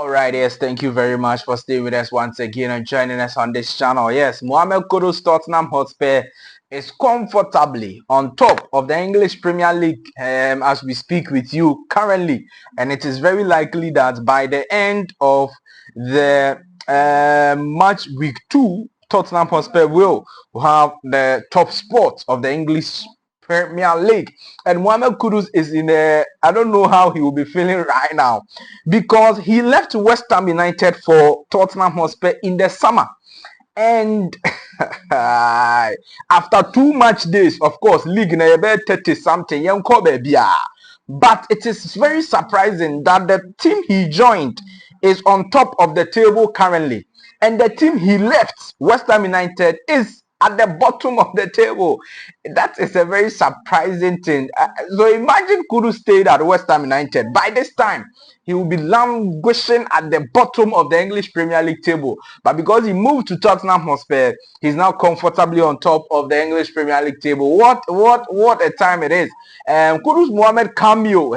Alright, yes, thank you very much for staying with us once again and joining us on this channel. Yes, Mohammed Kudus Tottenham Hotspur is comfortably on top of the English Premier League as we speak with you currently, and it is very likely that by the end of the match week 2, Tottenham Hotspur will have the top spot of the English Premier League. And Mohammed Kudus is in a, I don't know how he will be feeling right now, because he left West Ham United for Tottenham Hotspur in the summer. And after 2 match days, of course, league na 30 something, but it is very surprising that the team he joined is on top of the table currently, and the team he left, West Ham United, is at the bottom of the table. That is a very surprising thing. So imagine Kudus stayed at West Ham United. By this time, he will be languishing at the bottom of the English Premier League table. But because he moved to Tottenham Hotspur, he's now comfortably on top of the English Premier League table. What a time it is. Kudus Mohammed Cameo.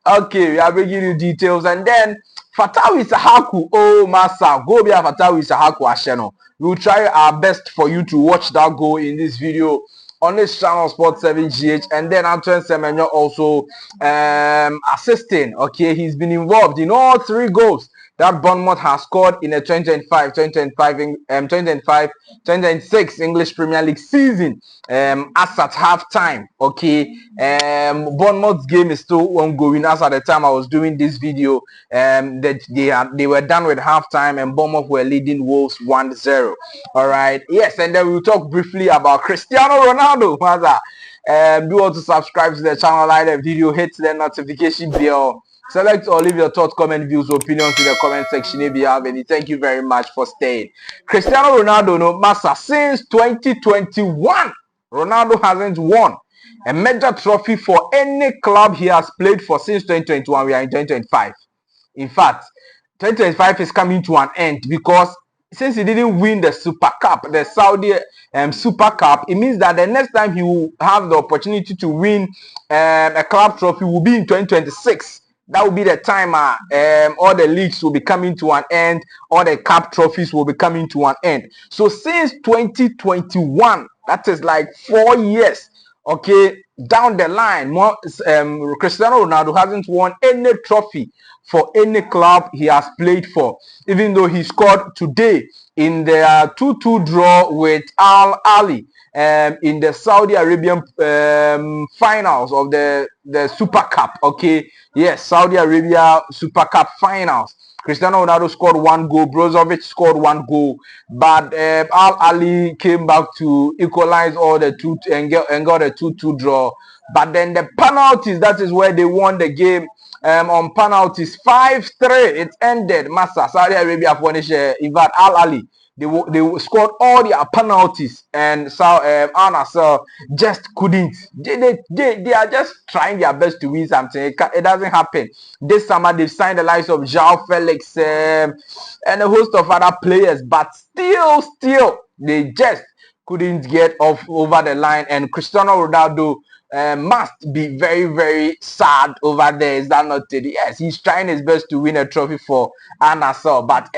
Okay, we are bringing you details. And then Fatawu Issahaku, oh massa, go be a Fatawu Issahaku Asheno. We will try our best for you to watch that goal in this video on this channel, Sport 7 GH. And then Antoine Semenyo also assisting. Okay, he's been involved in all 3 goals that Bournemouth has scored in the 2025-2026 English Premier League season. As at half time, okay. Bournemouth's game is still ongoing. As at the time I was doing this video, they were done with half time and Bournemouth were leading Wolves 1-0. All right, yes, and then we'll talk briefly about Cristiano Ronaldo. Do want to subscribe to the channel, like the video, hit the notification bell. Select or leave your thoughts, comment, views, opinions in the comment section if you have any. Thank you very much for staying. Cristiano Ronaldo, no master, since 2021, Ronaldo hasn't won a major trophy for any club he has played for since 2021. We are in 2025. In fact, 2025 is coming to an end because since he didn't win the Super Cup, the Saudi Super Cup, it means that the next time he will have the opportunity to win a club trophy will be in 2026. That will be the time all the leagues will be coming to an end, all the cup trophies will be coming to an end. So since 2021, that is like 4 years, okay, down the line, Cristiano Ronaldo hasn't won any trophy for any club he has played for, even though he scored today in the 2-2 draw with Al Ahly in the Saudi Arabian finals of the Super Cup. Okay, yes, Saudi Arabia Super Cup finals. Cristiano Ronaldo scored 1 goal, Brozovic scored 1 goal, but Al Ahly came back to equalize all the 2 and got a 2-2 draw. But then the penalties, that is where they won the game. On penalties, 5-3, it ended. Massa Saudi Arabia punish in fact Al Ahly. They scored all their penalties, and so NASSR just couldn't. They are just trying their best to win something. It doesn't happen. This summer they've signed the likes of João Felix and a host of other players, but still they just couldn't get off over the line. And Cristiano Ronaldo must be very, very sad over there. Is that not it? Yes, he's trying his best to win a trophy for NASSR, but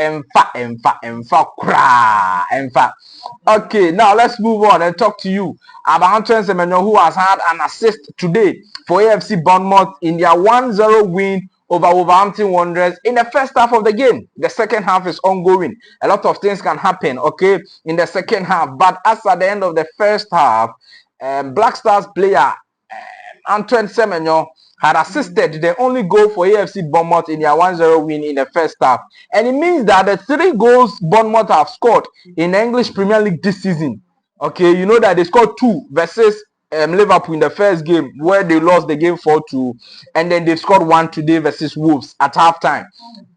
okay, now let's move on and talk to you about Antoine Semenyo, who has had an assist today for AFC Bournemouth in their 1-0 win over Wolverhampton Wanderers in the first half of the game. The second half is ongoing. A lot of things can happen, okay, in the second half. But as at the end of the first half, Black Stars player Antoine Semenyo had assisted the only goal for AFC Bournemouth in their 1-0 win in the first half. And it means that the 3 goals Bournemouth have scored in the English Premier League this season, okay, you know that they scored 2 versus Liverpool in the first game where they lost the game 4-2, and then they scored 1 today versus Wolves at halftime.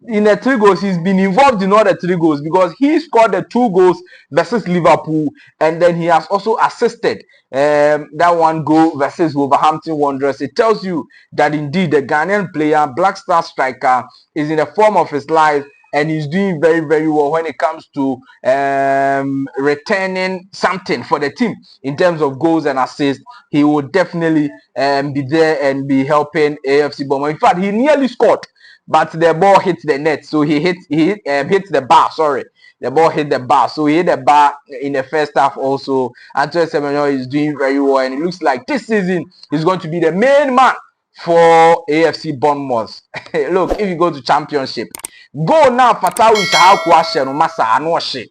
In the 3 goals, he's been involved in all the 3 goals because he scored the 2 goals versus Liverpool, and then he has also assisted that 1 goal versus Wolverhampton Wanderers. It tells you that indeed the Ghanaian player, Black Star striker, is in the form of his life, and he's doing very, very well when it comes to returning something for the team in terms of goals and assists. He will definitely be there and be helping AFC Bournemouth. In fact, he nearly scored, but the ball hit the net, so he hit the bar. Sorry, the ball hit the bar, so he hit the bar in the first half. Also, Antoine Semenyo is doing very well, and it looks like this season he's going to be the main man for AFC Bournemouth. Look, if you go to Championship, go now. Fatawu Issahaku asheno masa anoshi.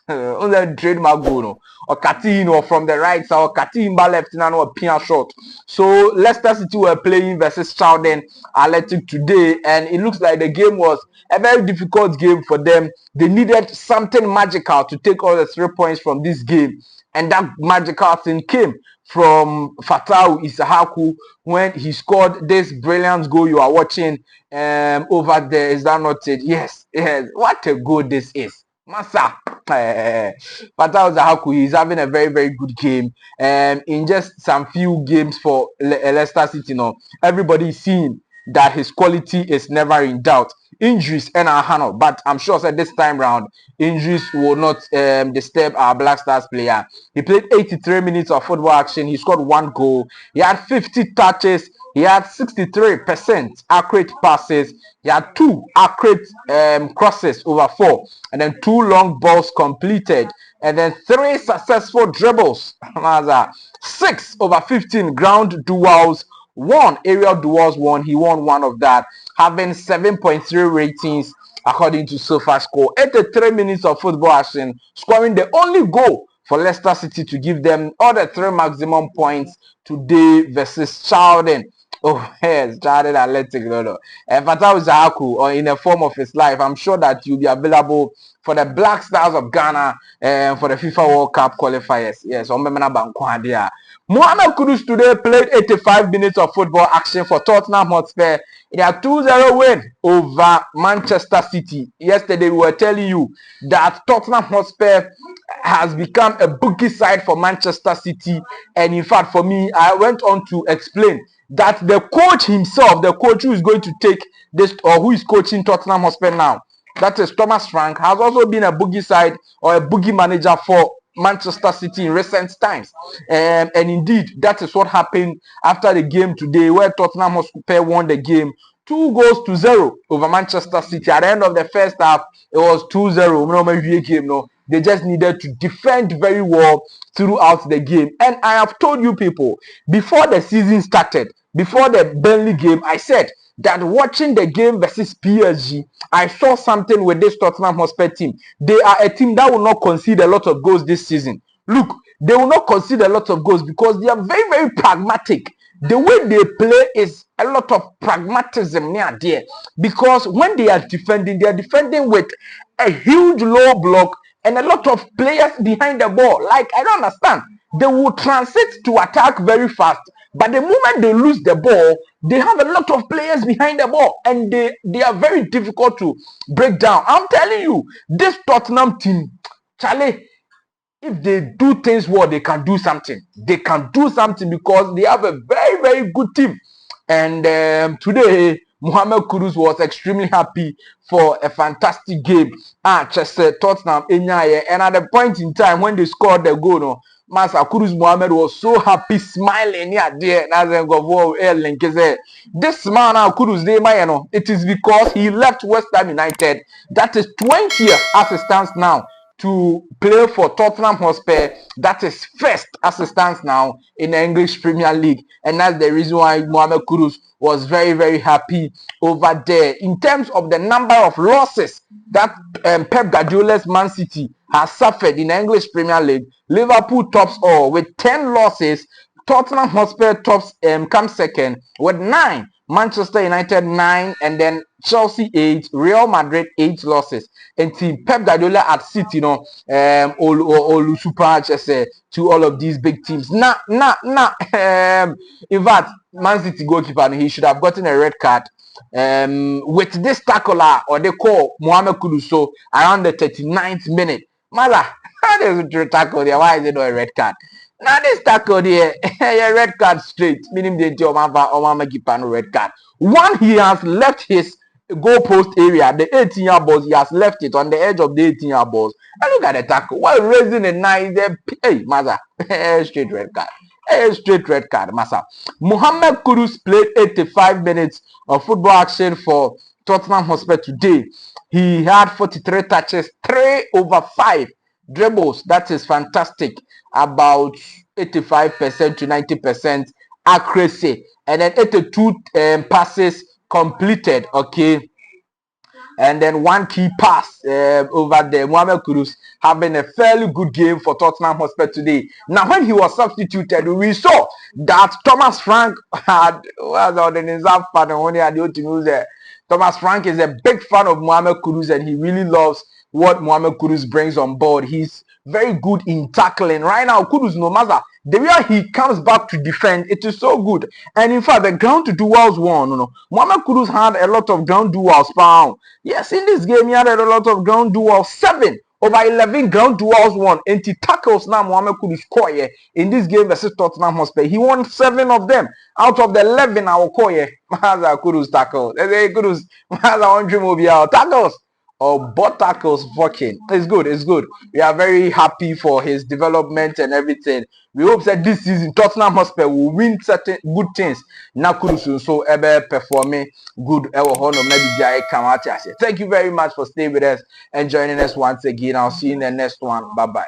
On the trademark goal, no, or Katino from the right side, or Katimba left, and or Pia shot. So Leicester City were playing versus Charlton Athletic today, and it looks like the game was a very difficult game for them. They needed something magical to take all the 3 points from this game, and that magical thing came from Fatawu Issahaku when he scored this brilliant goal you are watching over there. Is that not it? Yes, what a goal this is. Massa, Fatawu Issahaku, he's having a very, very good game. In just some few games for Leicester City, everybody is seeing that his quality is never in doubt. Injuries and our handle, but I'm sure that this time round injuries will not disturb our Black Stars player. He played 83 minutes of football action. He scored 1 goal. He had 50 touches. He had 63% accurate passes. He had 2 accurate crosses over 4, and then 2 long balls completed, and then 3 successful dribbles. 6 over 15 ground duels, 1 aerial duels, 1. He won 1 of that, having 7.3 ratings according to SofaScore. 83 minutes of football action, scoring the only goal for Leicester City to give them all the 3 maximum points today versus Charlton. Oh yes, Charlton Athletic, and Fatawu Issahaku, or in the form of his life, I'm sure that you'll be available for the Black Stars of Ghana for the FIFA World Cup qualifiers. Yes, Mohammed Kudus today played 85 minutes of football action for Tottenham Hotspur in a 2-0 win over Manchester City. Yesterday we were telling you that Tottenham Hotspur has become a bookie side for Manchester City, and in fact for me, I went on to explain that the coach himself, the coach who is going to take this, or who is coaching Tottenham Hotspur now, that is Thomas Frank, has also been a boogie side or a boogie manager for Manchester City in recent times. And indeed, that is what happened after the game today, where Tottenham Hotspur won the game 2-0 over Manchester City. At the end of the first half, it was 2-0. They just needed to defend very well throughout the game. And I have told you people, before the season started, before the Burnley game, I said that watching the game versus PSG, I saw something with this Tottenham Hotspur team. They are a team that will not concede a lot of goals this season. Look, they will not concede a lot of goals because they are very, very pragmatic. The way they play is a lot of pragmatism near there. Because when they are defending with a huge low block and a lot of players behind the ball. Like, I don't understand. They will transit to attack very fast, but the moment they lose the ball, they have a lot of players behind the ball, and they are very difficult to break down. I'm telling you, this Tottenham team, Charlie, if they do things well, they can do something. They can do something because they have a very, very good team. And today, Mohammed Kudus was extremely happy for a fantastic game. Just Tottenham, and at the point in time when they scored the goal, Master Kudus Mohammed was so happy, smiling there. This man now, Kudus, it is because he left West Ham United. That is 20 years as it stands now to play for Tottenham Hotspur. That is first as it stands now in the English Premier League, and that's the reason why Mohammed Kudus was very, very happy over there. In terms of the number of losses that Pep Guardiola's Man City has suffered in the English Premier League, Liverpool tops all with 10 losses. Tottenham Hotspur tops comes second with 9. Manchester United 9, and then Chelsea 8, Real Madrid 8 losses. And team Pep Guardiola at City, all super just to all of these big teams. In fact, Man City goalkeeper, he should have gotten a red card. With this tackler, or they call Mohammed Kudus, around the 39th minute. Mala, how does it tackle there? Why is it not a red card? Now this tackle there, a red card straight, meaning they Omama keeper no red card. One, he has left his goal post area, the 18-yard balls, he has left it on the edge of the 18-yard balls. And look at the tackle. While raising a nice, hey, Maza, straight red card. Straight red card, Massa. Mohammed Kudus played 85 minutes of football action for Tottenham Hotspur today. He had 43 touches, 3 over 5 dribbles. That is fantastic. About 85% to 90% accuracy. And then 82 passes completed, okay, and then 1 key pass over there. Mohammed Kudus having a fairly good game for Tottenham Hotspur today. Now, when he was substituted, we saw that Thomas Frank had Thomas Frank is a big fan of Mohammed Kudus, and he really loves what Mohammed Kudus brings on board. He's very good in tackling. Right now, Kudus, no matter the way he comes back to defend, it is so good. And in fact, the ground to duels won. Mohammed Kudus had a lot of ground duels found. Yes, in this game, he had a lot of ground duels. 7 over 11 ground duels won. And he tackles now Mohammed Kudus score in this game versus Tottenham Hotspur. He won 7 of them. Out of the 11, I will call Kudus tackles. Kudus, tackles. Or both tackles working. It's good. It's good. We are very happy for his development and everything. We hope that this season Tottenham Hotspur will win certain good things. Nakurusu so ever performing good. Thank you very much for staying with us and joining us once again. I'll see you in the next one. Bye bye.